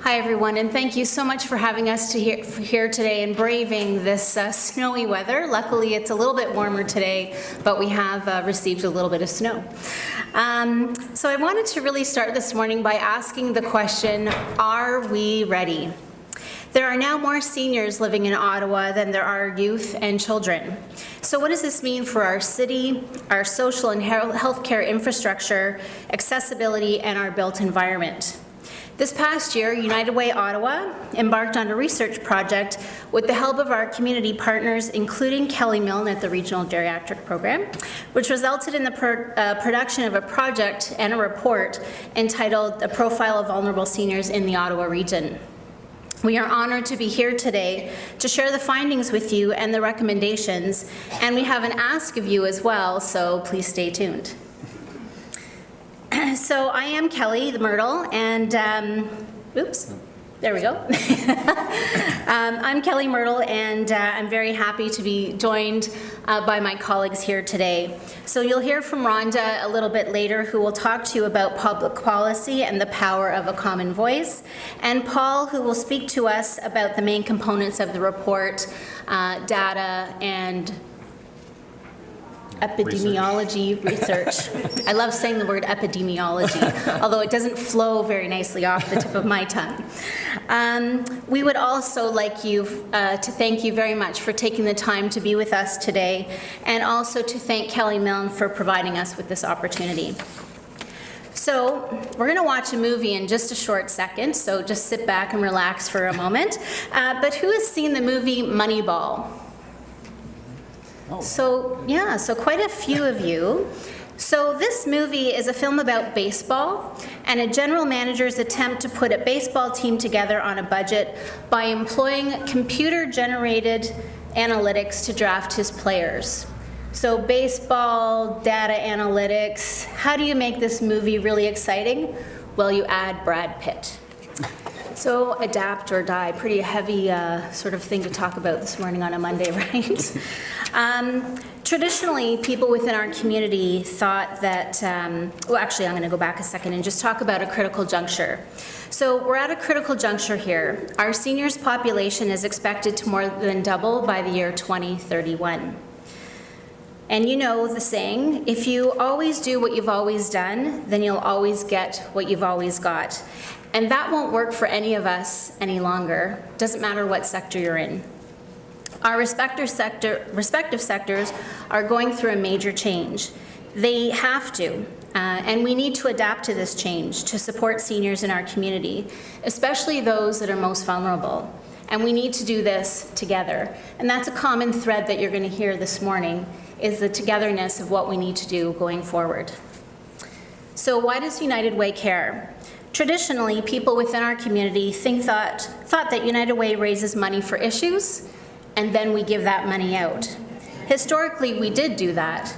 Hi everyone, and thank you so much for having us here today and braving this snowy weather. Luckily it's a little bit warmer today, but we have received a little bit of snow. So I wanted to really start this morning by asking the question, are we ready? There are now more seniors living in Ottawa than there are youth and children. So what does this mean for our city, our social and healthcare infrastructure, accessibility, and our built environment? This past year, United Way Ottawa embarked on a research project with the help of our community partners, including Kelly Milne at the Regional Geriatric Program, which resulted in the production of a project and a report entitled A Profile of Vulnerable Seniors in the Ottawa Region. We are honored to be here today to share the findings with you and the recommendations, and we have an ask of you as well, so please stay tuned. So I am Kelly Myrtle, and oops, there we go. I'm Kelly Myrtle, and I'm very happy to be joined by my colleagues here today. So you'll hear from Rhonda a little bit later, who will talk to you about public policy and the power of a common voice, and Paul, who will speak to us about the main components of the report, data, and epidemiology research. I love saying the word epidemiology, although it doesn't flow very nicely off the tip of my tongue. We would also like you to thank you very much for taking the time to be with us today, and also to thank Kelly Milne for providing us with this opportunity. So we're going to watch a movie in just a short second, so just sit back and relax for a moment. But who has seen the movie Moneyball? So yeah, so quite a few of you. So this movie is a film about baseball and a general manager's attempt to put a baseball team together on a budget by employing computer-generated analytics to draft his players. So baseball, data analytics, how do you make this movie really exciting? Well, you add Brad Pitt. So adapt or die, pretty heavy sort of thing to talk about this morning on a Monday, right? Traditionally, people within our community thought that, well actually I'm going to go back a second and just talk about a critical juncture. So we're at a critical juncture here. Our seniors population is expected to more than double by the year 2031. And you know the saying, if you always do what you've always done, then you'll always get what you've always got. And that won't work for any of us any longer. Doesn't matter what sector you're in. Our respective sectors are going through a major change. They have to, and we need to adapt to this change to support seniors in our community, especially those that are most vulnerable. And we need to do this together. And that's a common thread that you're going to hear this morning, is the togetherness of what we need to do going forward. So why does United Way care? Traditionally, people within our community thought that United Way raises money for issues, and then we give that money out. Historically, we did do that.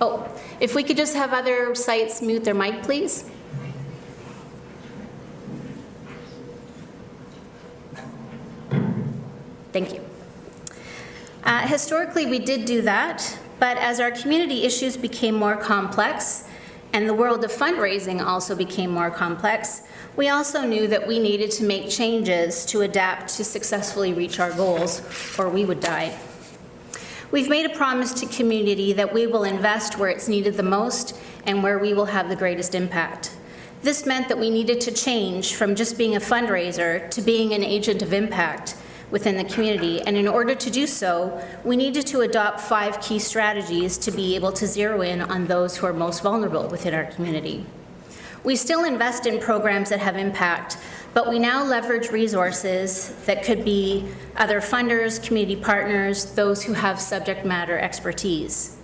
Oh, if we could just have other sites mute their mic, please. Thank you. Historically, we did do that, but as our community issues became more complex and the world of fundraising also became more complex, we also knew that we needed to make changes to adapt to successfully reach our goals, or we would die. We've made a promise to community that we will invest where it's needed the most and where we will have the greatest impact. This meant that we needed to change from just being a fundraiser to being an agent of impact within the community, and in order to do so, we needed to adopt 5 key strategies to be able to zero in on those who are most vulnerable within our community. We still invest in programs that have impact, but we now leverage resources that could be other funders, community partners, those who have subject matter expertise.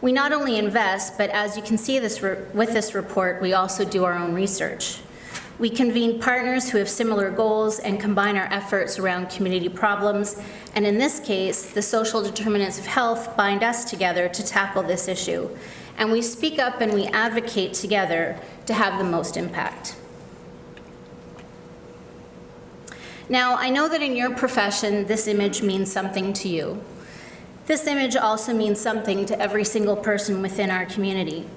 We not only invest, but as you can see with this report, we also do our own research. We convene partners who have similar goals and combine our efforts around community problems, and in this case, the social determinants of health bind us together to tackle this issue. And we speak up and we advocate together to have the most impact. Now, I know that in your profession, this image means something to you. This image also means something to every single person within our community.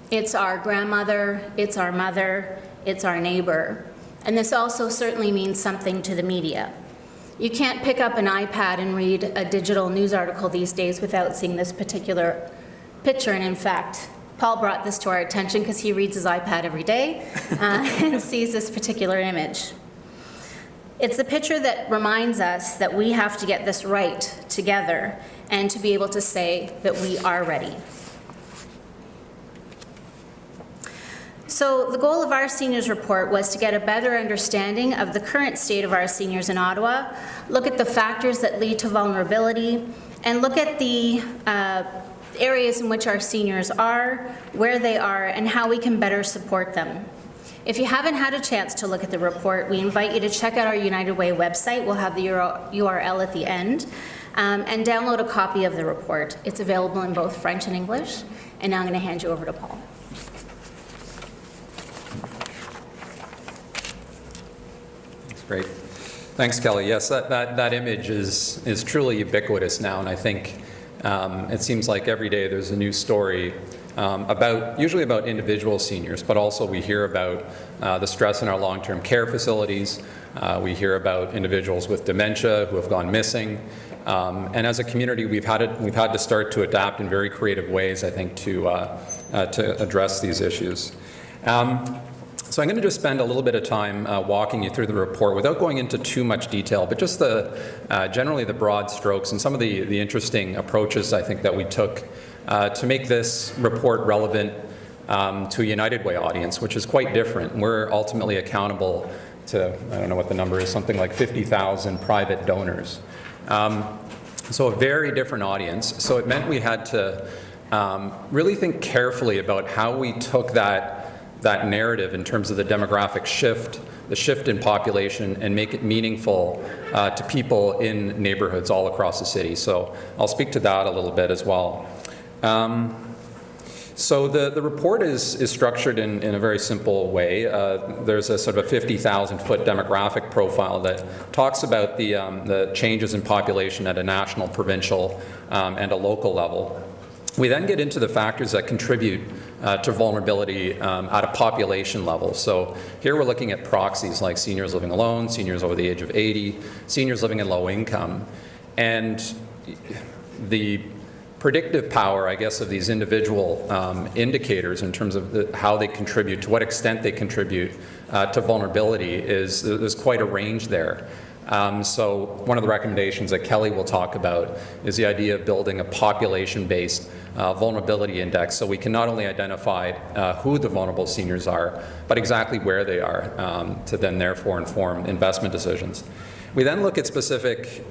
It's our grandmother, it's our mother, it's our neighbor. And this also certainly means something to the media. You can't pick up an iPad and read a digital news article these days without seeing this particular picture. And in fact, Paul brought this to our attention because he reads his iPad every day and sees this particular image. It's a picture that reminds us that we have to get this right together and to be able to say that we are ready. So the goal of our seniors report was to get a better understanding of the current state of our seniors in Ottawa, look at the factors that lead to vulnerability, and look at the areas in which our seniors are, where they are, and how we can better support them. If you haven't had a chance to look at the report, we invite you to check out our United Way website. We'll have the URL at the end, and download a copy of the report. It's available in both French and English. And now I'm going to hand you over to Paul. That's great. Thanks, Kelly. Yes, that image is truly ubiquitous now, and I think it seems like every day there's a new story usually about individual seniors, but also we hear about the stress in our long-term care facilities. We hear about individuals with dementia who have gone missing. And as a community, we've had to start to adapt in very creative ways, I think, to address these issues. So I'm going to just spend a little bit of time walking you through the report without going into too much detail, but just generally the broad strokes and some of the interesting approaches I think that we took to make this report relevant to a United Way audience, which is quite different. We're ultimately accountable to, I don't know what the number is, something like 50,000 private donors. So a very different audience. So it meant we had to really think carefully about how we took that narrative in terms of the demographic shift, the shift in population, and make it meaningful to people in neighborhoods all across the city. So I'll speak to that a little bit as well. So the report is structured in a very simple way. There's a sort of a 50,000-foot demographic profile that talks about the changes in population at a national, provincial, and a local level. We then get into the factors that contribute to vulnerability at a population level. So here we're looking at proxies like seniors living alone, seniors over the age of 80, seniors living in low income. And the predictive power, I guess, of these individual indicators in terms of how they contribute, to what extent they contribute to vulnerability, there's quite a range there. So one of the recommendations that Kelly will talk about is the idea of building a population-based vulnerability index, so we can not only identify who the vulnerable seniors are, but exactly where they are, to then therefore inform investment decisions. We then look at specific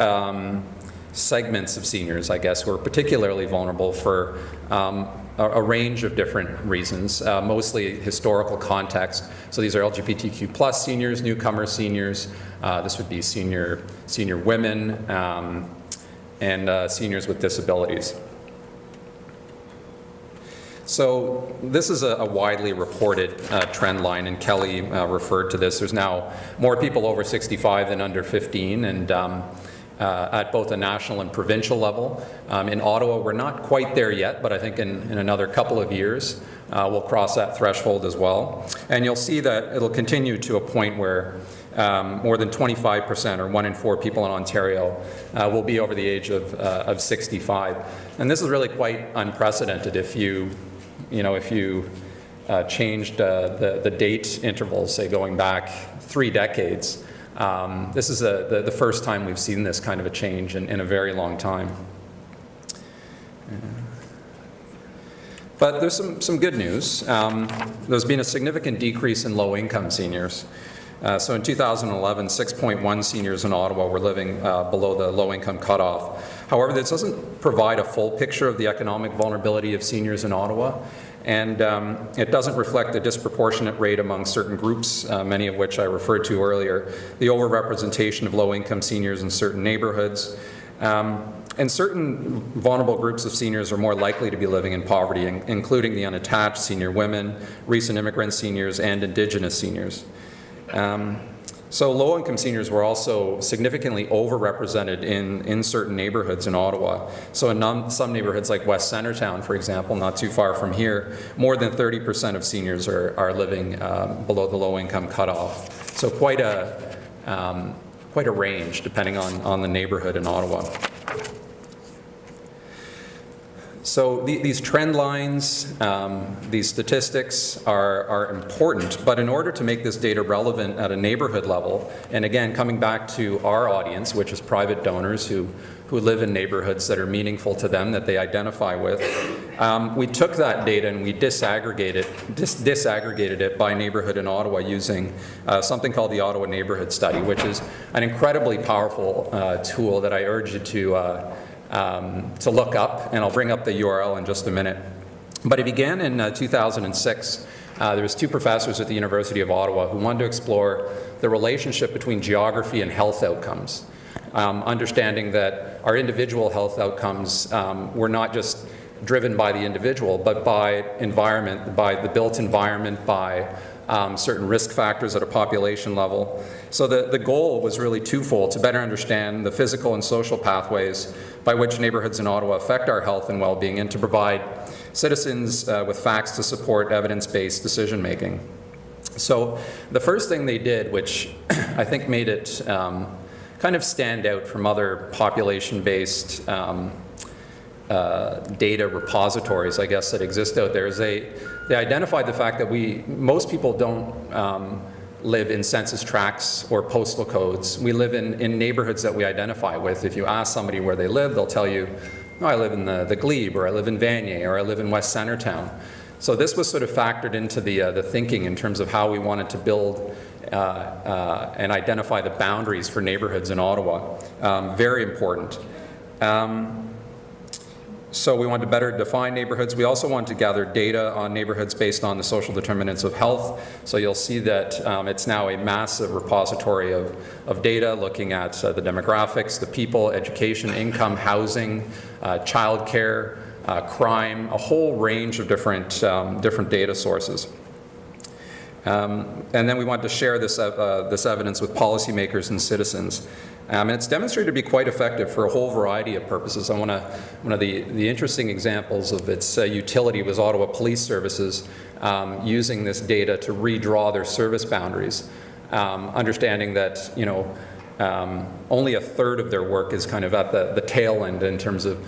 segments of seniors, I guess, who are particularly vulnerable for a range of different reasons, mostly historical context. So these are LGBTQ plus seniors, newcomer seniors. This would be senior women and seniors with disabilities. So this is a widely reported trend line, and Kelly referred to this. There's now more people over 65 than under 15, and at both a national and provincial level. In Ottawa, we're not quite there yet, but I think in another couple of years, we'll cross that threshold as well. And you'll see that it'll continue to a point where more than 25%, or 1 in 4 people in Ontario, will be over the age of 65. And this is really quite unprecedented if you changed the date intervals, say going back 3 decades. This is the first time we've seen this kind of a change in a very long time. But there's some good news. There's been a significant decrease in low-income seniors. So in 2011, 6.1 seniors in Ottawa were living below the low-income cutoff. However, this doesn't provide a full picture of the economic vulnerability of seniors in Ottawa. And it doesn't reflect the disproportionate rate among certain groups, many of which I referred to earlier, the overrepresentation of low-income seniors in certain neighborhoods. And certain vulnerable groups of seniors are more likely to be living in poverty, including the unattached, senior women, recent immigrant seniors, and Indigenous seniors. So low-income seniors were also significantly overrepresented in certain neighborhoods in Ottawa. So in some neighborhoods like West Centertown, for example, not too far from here, more than 30% of seniors are living below the low-income cutoff. So quite a range depending on the neighborhood in Ottawa. So these trend lines, these statistics are important, but in order to make this data relevant at a neighborhood level, and again, coming back to our audience, which is private donors who live in neighborhoods that are meaningful to them, that they identify with, we took that data and we disaggregated it by neighborhood in Ottawa using something called the Ottawa Neighborhood Study, which is an incredibly powerful tool that I urge you to look up, and I'll bring up the URL in just a minute. But it began in 2006. There was two professors at the University of Ottawa who wanted to explore the relationship between geography and health outcomes, understanding that our individual health outcomes were not just driven by the individual, but by environment, by the built environment, by certain risk factors at a population level. So the goal was really twofold: to better understand the physical and social pathways by which neighborhoods in Ottawa affect our health and well-being, and to provide citizens with facts to support evidence-based decision-making. So the first thing they did, which I think made it kind of stand out from other population-based data repositories, I guess, that exist out there, is they identified the fact that most people don't live in census tracts or postal codes. We live in neighborhoods that we identify with. If you ask somebody where they live, they'll tell you, oh, I live in the Glebe, or I live in Vanier, or I live in West Centertown. So this was sort of factored into the thinking in terms of how we wanted to build and identify the boundaries for neighborhoods in Ottawa. Very important. So we wanted to better define neighborhoods. We also wanted to gather data on neighborhoods based on the social determinants of health. So you'll see that it's now a massive repository of data looking at the demographics, the people, education, income, housing, childcare, crime, a whole range of different data sources. And then we wanted to share this evidence with policymakers and citizens. And it's demonstrated to be quite effective for a whole variety of purposes. One of the interesting examples of its utility was Ottawa Police Services using this data to redraw their service boundaries, understanding that only a third of their work is kind of at the tail end in terms of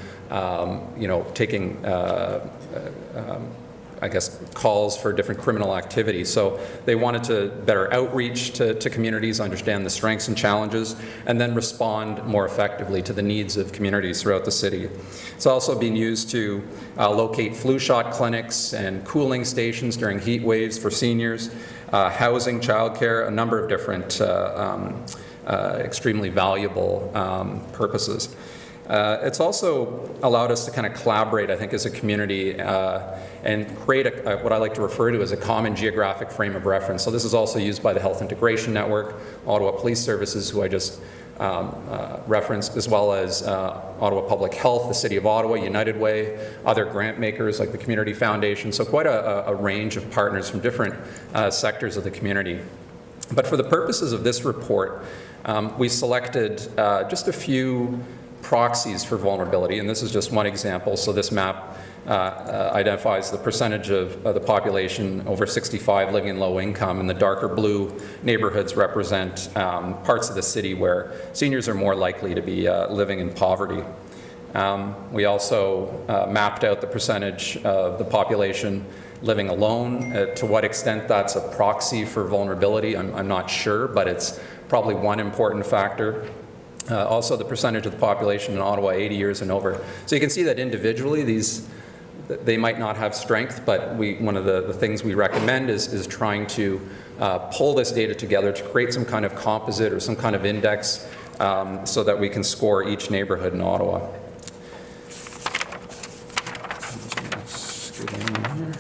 taking I guess, calls for different criminal activity. So they wanted to better outreach to communities, understand the strengths and challenges, and then respond more effectively to the needs of communities throughout the city. It's also being used to locate flu shot clinics and cooling stations during heat waves for seniors, housing, childcare, a number of different extremely valuable purposes. It's also allowed us to kind of collaborate, I think, as a community and create what I like to refer to as a common geographic frame of reference. So this is also used by the Health Integration Network, Ottawa Police Services, who I just referenced, as well as Ottawa Public Health, the City of Ottawa, United Way, other grant makers like the Community Foundation. So quite a range of partners from different sectors of the community. But for the purposes of this report, we selected just a few proxies for vulnerability, and this is just one example. So this map identifies the percentage of the population over 65 living in low income, and the darker blue neighborhoods represent parts of the city where seniors are more likely to be living in poverty. We also mapped out the percentage of the population living alone. To what extent that's a proxy for vulnerability, I'm not sure, but it's probably one important factor. Also the percentage of the population in Ottawa 80 years and over. So you can see that individually they might not have strength, but one of the things we recommend is trying to pull this data together to create some kind of composite or some kind of index so that we can score each neighborhood in Ottawa.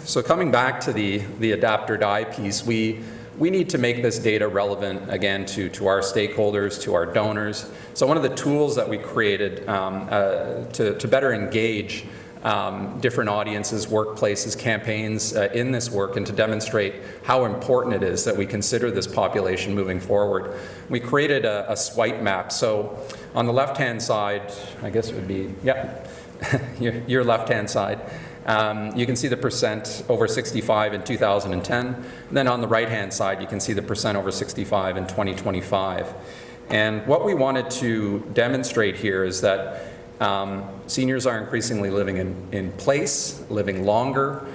So coming back to the adapt or die piece, we need to make this data relevant, again, to our stakeholders, to our donors. So one of the tools that we created to better engage different audiences, workplaces, campaigns in this work, and to demonstrate how important it is that we consider this population moving forward. We created a swipe map. So on the left-hand side, I guess it would be, yeah, your left-hand side, you can see the percent over 65 in 2010. And then on the right-hand side, you can see the percent over 65 in 2025. And what we wanted to demonstrate here is that seniors are increasingly living in place, living longer.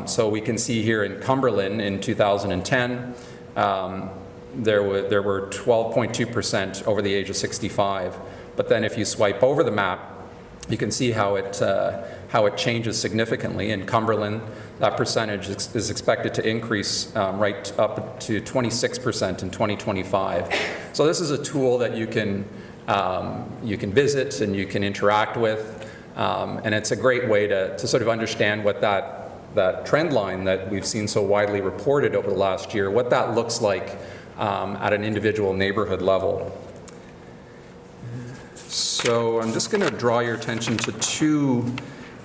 So we can see here in Cumberland in 2010, there were 12.2% over the age of 65. But then if you swipe over the map, you can see how it changes significantly. In Cumberland, that percentage is expected to increase right up to 26% in 2025. So this is a tool that you can visit and you can interact with, and it's a great way to sort of understand what that trend line that we've seen so widely reported over the last year, what that looks like at an individual neighborhood level. So I'm just going to draw your attention to two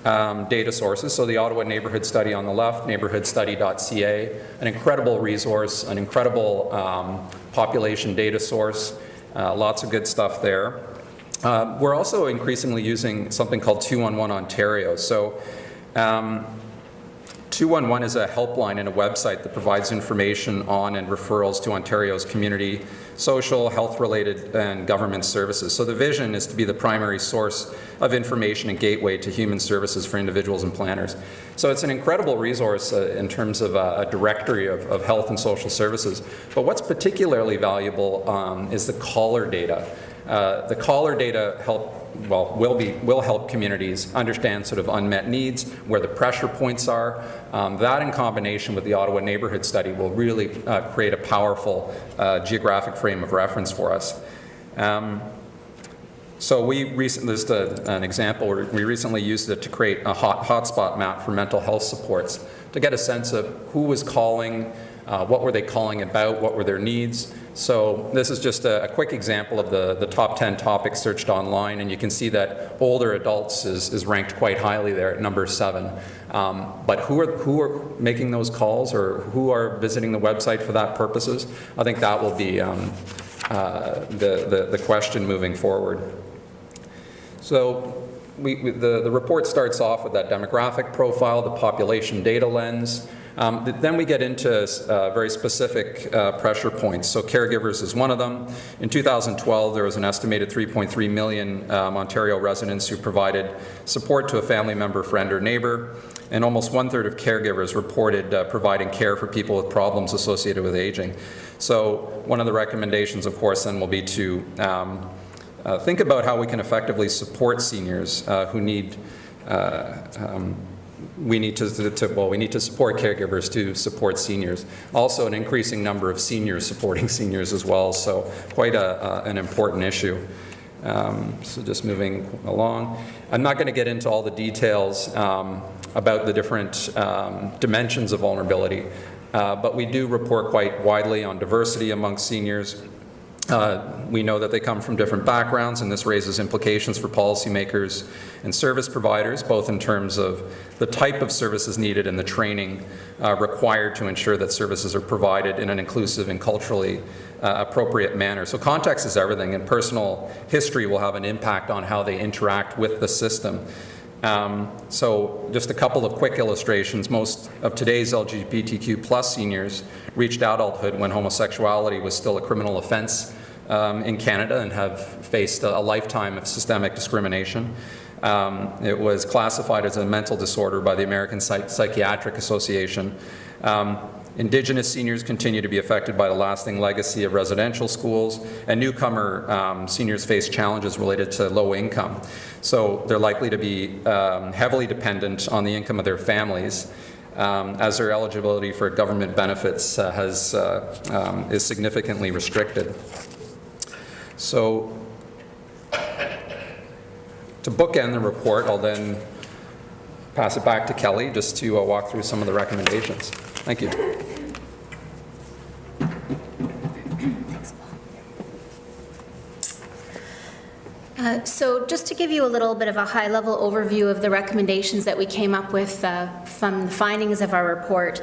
data sources. So the Ottawa Neighborhood Study on the left, neighborhoodstudy.ca, an incredible resource, an incredible population data source, lots of good stuff there. We're also increasingly using something called 211 Ontario. So 211 is a helpline and a website that provides information on and referrals to Ontario's community, social, health-related, and government services. So the vision is to be the primary source of information and gateway to human services for individuals and planners. So it's an incredible resource in terms of a directory of health and social services. But what's particularly valuable is the caller data. The caller data will help communities understand sort of unmet needs, where the pressure points are. That in combination with the Ottawa Neighborhood Study will really create a powerful geographic frame of reference for us. So we recently, this is an example, we recently used it to create a hotspot map for mental health supports to get a sense of who was calling, what were they calling about, what were their needs. So this is just a quick example of the top 10 topics searched online, and you can see that older adults is ranked quite highly there at number 7. But who are making those calls, or who are visiting the website for that purposes? I think that will be the question moving forward. So the report starts off with that demographic profile, the population data lens. Then we get into very specific pressure points. So caregivers is one of them. In 2012, there was an estimated 3.3 million Ontario residents who provided support to a family member, friend, or neighbor. And almost 1/3 of caregivers reported providing care for people with problems associated with aging. So one of the recommendations, of course, then will be to think about how we can effectively support seniors who need we need to support caregivers to support seniors. Also, an increasing number of seniors supporting seniors as well, so quite an important issue. So just moving along. I'm not going to get into all the details about the different dimensions of vulnerability, but we do report quite widely on diversity amongst seniors. We know that they come from different backgrounds, and this raises implications for policymakers and service providers, both in terms of the type of services needed and the training required to ensure that services are provided in an inclusive and culturally appropriate manner. So context is everything, and personal history will have an impact on how they interact with the system. So just a couple of quick illustrations. Most of today's LGBTQ+ seniors reached adulthood when homosexuality was still a criminal offense in Canada and have faced a lifetime of systemic discrimination. It was classified as a mental disorder by the American Psychiatric Association. Indigenous seniors continue to be affected by the lasting legacy of residential schools, and newcomer seniors face challenges related to low income. So they're likely to be heavily dependent on the income of their families, as their eligibility for government benefits is significantly restricted. So to bookend the report, I'll then pass it back to Kelly just to walk through some of the recommendations. Thank you. So just to give you a little bit of a high-level overview of the recommendations that we came up with from the findings of our report,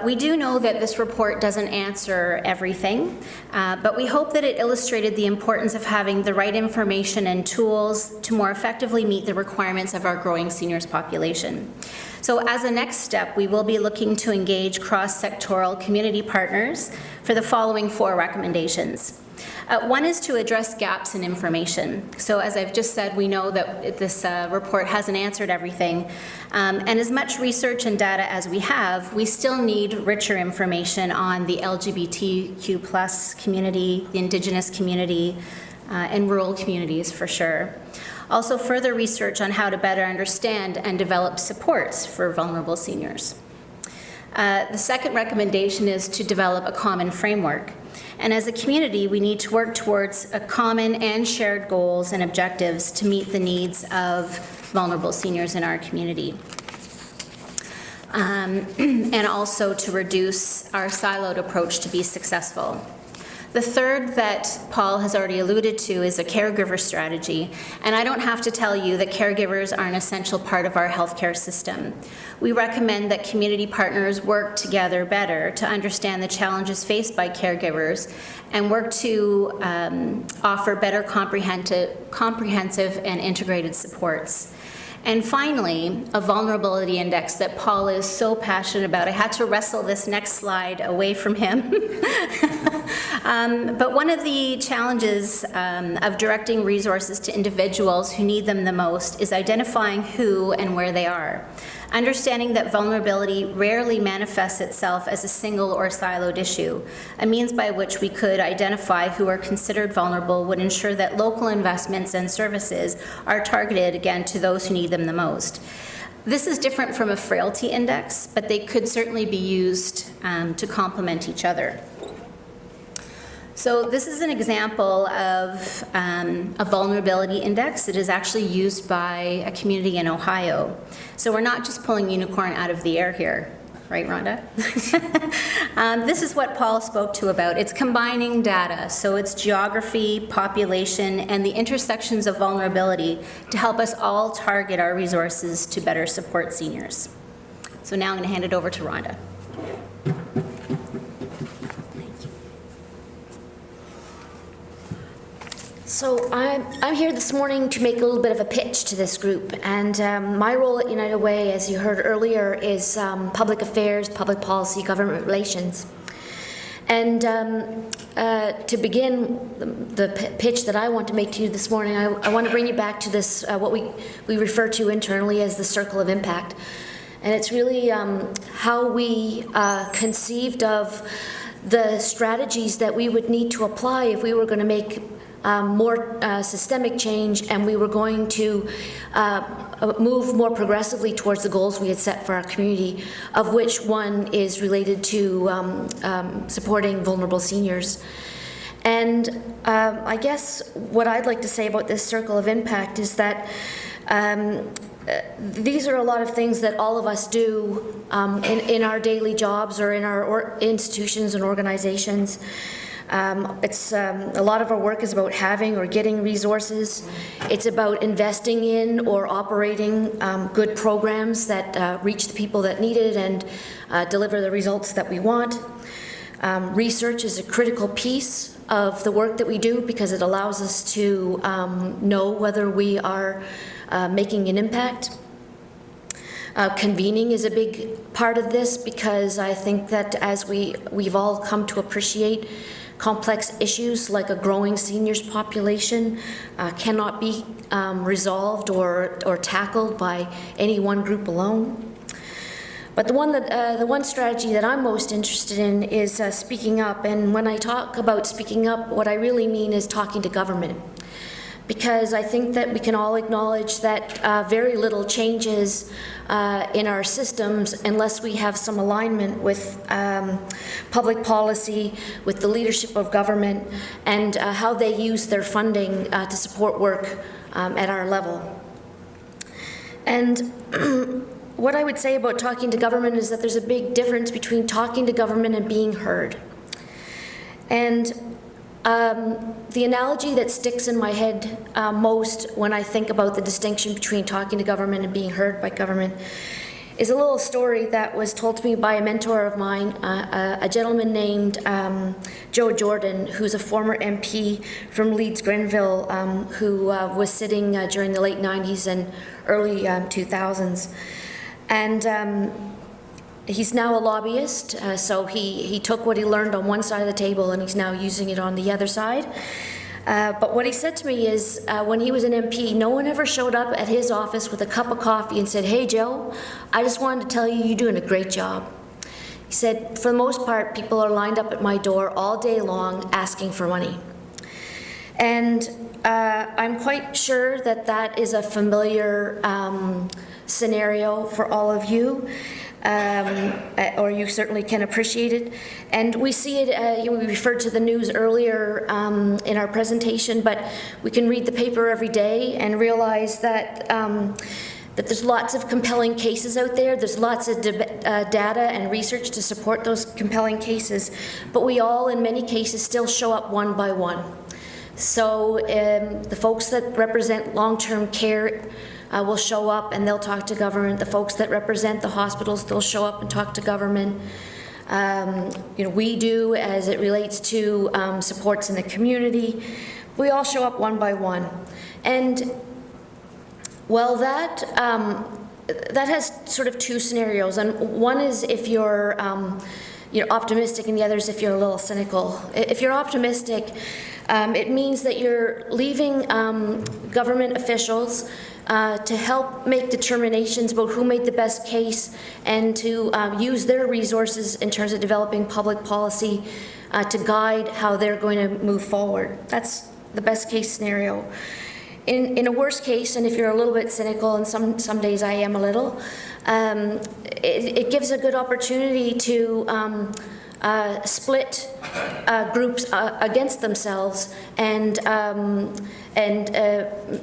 we do know that this report doesn't answer everything, but we hope that it illustrated the importance of having the right information and tools to more effectively meet the requirements of our growing seniors population. So as a next step, we will be looking to engage cross-sectoral community partners for the following 4 recommendations. One is to address gaps in information. So as I've just said, we know that this report hasn't answered everything. And as much research and data as we have, we still need richer information on the LGBTQ+ community, the Indigenous community, and rural communities for sure. Also further research on how to better understand and develop supports for vulnerable seniors. The second recommendation is to develop a common framework. And as a community, we need to work towards a common and shared goals and objectives to meet the needs of vulnerable seniors in our community. And also to reduce our siloed approach to be successful. The third that Paul has already alluded to is a caregiver strategy, and I don't have to tell you that caregivers are an essential part of our healthcare system. We recommend that community partners work together better to understand the challenges faced by caregivers and work to offer better comprehensive and integrated supports. And finally, a vulnerability index that Paul is so passionate about. I had to wrestle this next slide away from him. But one of the challenges of directing resources to individuals who need them the most is identifying who and where they are. Understanding that vulnerability rarely manifests itself as a single or siloed issue. A means by which we could identify who are considered vulnerable would ensure that local investments and services are targeted, again, to those who need them the most. This is different from a frailty index, but they could certainly be used to complement each other. So this is an example of a vulnerability index that is actually used by a community in Ohio. So we're not just pulling unicorn out of the air here, right, Rhonda? This is what Paul spoke to about. It's combining data, so it's geography, population, and the intersections of vulnerability to help us all target our resources to better support seniors. So now I'm going to hand it over to Rhonda. So I'm here this morning to make a little bit of a pitch to this group, and my role at United Way, as you heard earlier, is public affairs, public policy, government relations. And to begin the pitch that I want to make to you this morning, I want to bring you back to this, what we refer to internally as the circle of impact. And it's really how we conceived of the strategies that we would need to apply if we were going to make more systemic change, and we were going to move more progressively towards the goals we had set for our community, of which one is related to supporting vulnerable seniors. And I guess what I'd like to say about this circle of impact is that these are a lot of things that all of us do in our daily jobs or in our institutions and organizations. It's a lot of our work is about having or getting resources. It's about investing in or operating good programs that reach the people that need it and deliver the results that we want. Research is a critical piece of the work that we do because it allows us to know whether we are making an impact. Convening is a big part of this because I think that as we've all come to appreciate, complex issues like a growing seniors population cannot be resolved or tackled by any one group alone. But the one strategy that I'm most interested in is speaking up. And when I talk about speaking up, what I really mean is talking to government. Because I think that we can all acknowledge that very little changes in our systems unless we have some alignment with public policy, with the leadership of government, and how they use their funding to support work at our level. And what I would say about talking to government is that there's a big difference between talking to government and being heard. And The analogy that sticks in my head most when I think about the distinction between talking to government and being heard by government is a little story that was told to me by a mentor of mine, a gentleman named Joe Jordan, who's a former MP from Leeds Grenville, who was sitting during the late 90s and early 2000s. And he's now a lobbyist, so he took what he learned on one side of the table and he's now using it on the other side. But what he said to me is, when he was an MP, no one ever showed up at his office with a cup of coffee and said, "Hey, Joe, I just wanted to tell you you're doing a great job." He said, for the most part, people are lined up at my door all day long asking for money. And I'm quite sure that that is a familiar scenario for all of you. Or you certainly can appreciate it. And we see it, we referred to the news earlier in our presentation, but we can read the paper every day and realize that that there's lots of compelling cases out there. There's lots of data and research to support those compelling cases, but we all, in many cases, still show up one by one. So the folks that represent long-term care will show up and they'll talk to government. The folks that represent the hospitals, they'll show up and talk to government. We do as it relates to supports in the community. We all show up one by one. And well, that has sort of two scenarios. And one is if you're optimistic, and the other is if you're a little cynical. If you're optimistic, it means that you're leaving government officials to help make determinations about who made the best case and to use their resources in terms of developing public policy to guide how they're going to move forward. That's the best case scenario. In a worst case, and if you're a little bit cynical, and some days I am a little, it gives a good opportunity to split groups against themselves and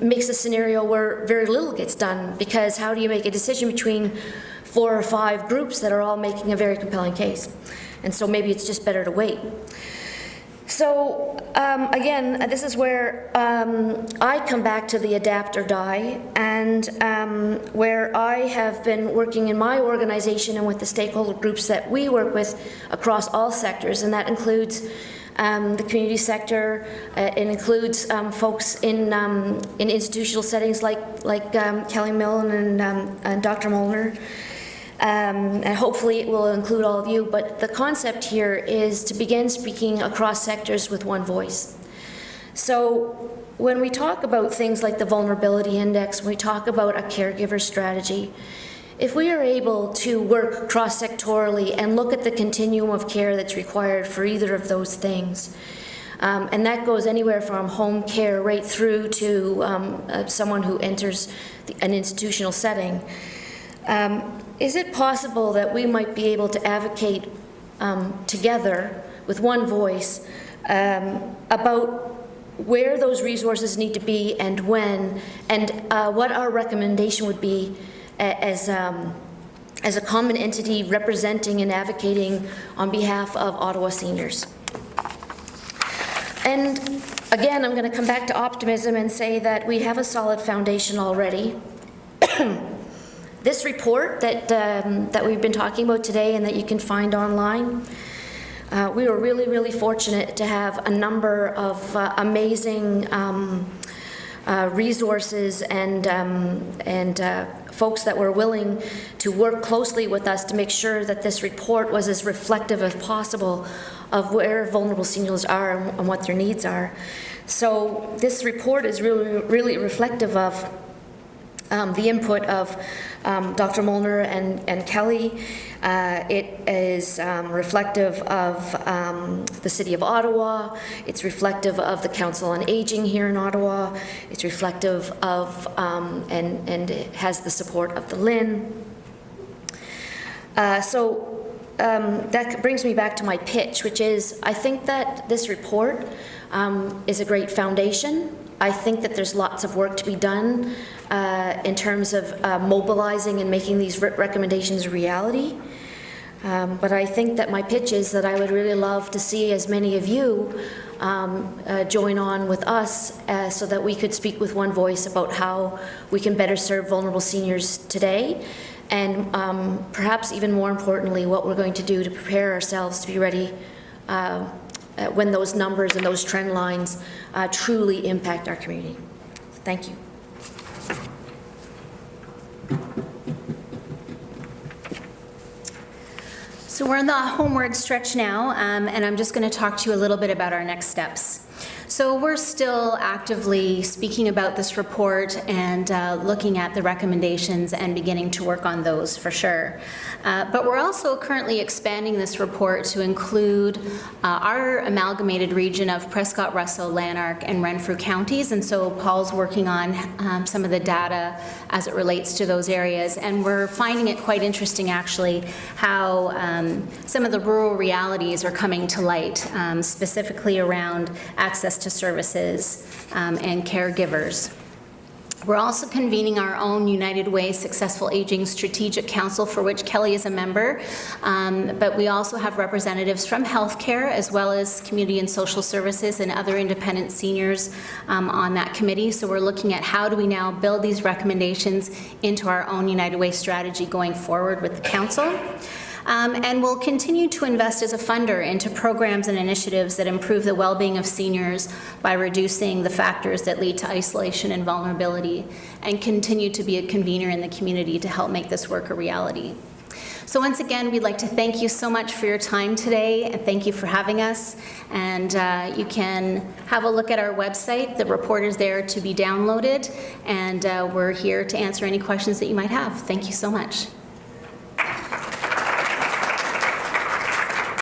makes a scenario where very little gets done, because how do you make a decision between 4 or 5 groups that are all making a very compelling case? And so maybe it's just better to wait. So again, this is where I come back to the adapt or die, and where I have been working in my organization and with the stakeholder groups that we work with across all sectors, and that includes the community sector. It includes folks in institutional settings like Kelly Millen and Dr. Molnar. And hopefully it will include all of you, but the concept here is to begin speaking across sectors with one voice. So when we talk about things like the vulnerability index, when we talk about a caregiver strategy, if we are able to work cross-sectorally and look at the continuum of care that's required for either of those things, and that goes anywhere from home care right through to someone who enters an institutional setting, is it possible that we might be able to advocate together with one voice about where those resources need to be and when, and what our recommendation would be as a common entity representing and advocating on behalf of Ottawa seniors? And again, I'm going to come back to optimism and say that we have a solid foundation already. This report that we've been talking about today and that you can find online, we were really, really fortunate to have a number of amazing resources and folks that were willing to work closely with us to make sure that this report was as reflective as possible of where vulnerable seniors are and what their needs are. So this report is really, really reflective of the input of Dr. Molnar and Kelly. It is reflective of the City of Ottawa. It's reflective of the Council on Aging here in Ottawa. It's reflective of, and it has the support of the LIN. That brings me back to my pitch, which is I think that this report is a great foundation. I think that there's lots of work to be done in terms of mobilizing and making these recommendations a reality. But I think that my pitch is that I would really love to see as many of you join on with us so that we could speak with one voice about how we can better serve vulnerable seniors today, and perhaps even more importantly, what we're going to do to prepare ourselves to be ready when those numbers and those trend lines truly impact our community. Thank you. So we're in the homeward stretch now, and I'm just going to talk to you a little bit about our next steps. So we're still actively speaking about this report and looking at the recommendations and beginning to work on those for sure. But we're also currently expanding this report to include our amalgamated region of Prescott, Russell, Lanark, and Renfrew counties. And so Paul's working on some of the data as it relates to those areas. And we're finding it quite interesting, actually, how some of the rural realities are coming to light, specifically around access to services and caregivers. We're also convening our own United Way Successful Aging Strategic Council, for which Kelly is a member, but we also have representatives from healthcare as well as community and social services and other independent seniors on that committee. So we're looking at how do we now build these recommendations into our own United Way strategy going forward with the council. And we'll continue to invest as a funder into programs and initiatives that improve the well-being of seniors by reducing the factors that lead to isolation and vulnerability, and continue to be a convener in the community to help make this work a reality. So once again, we'd like to thank you so much for your time today, and thank you for having us. And you can have a look at our website. The report is there to be downloaded, and we're here to answer any questions that you might have. Thank you so much.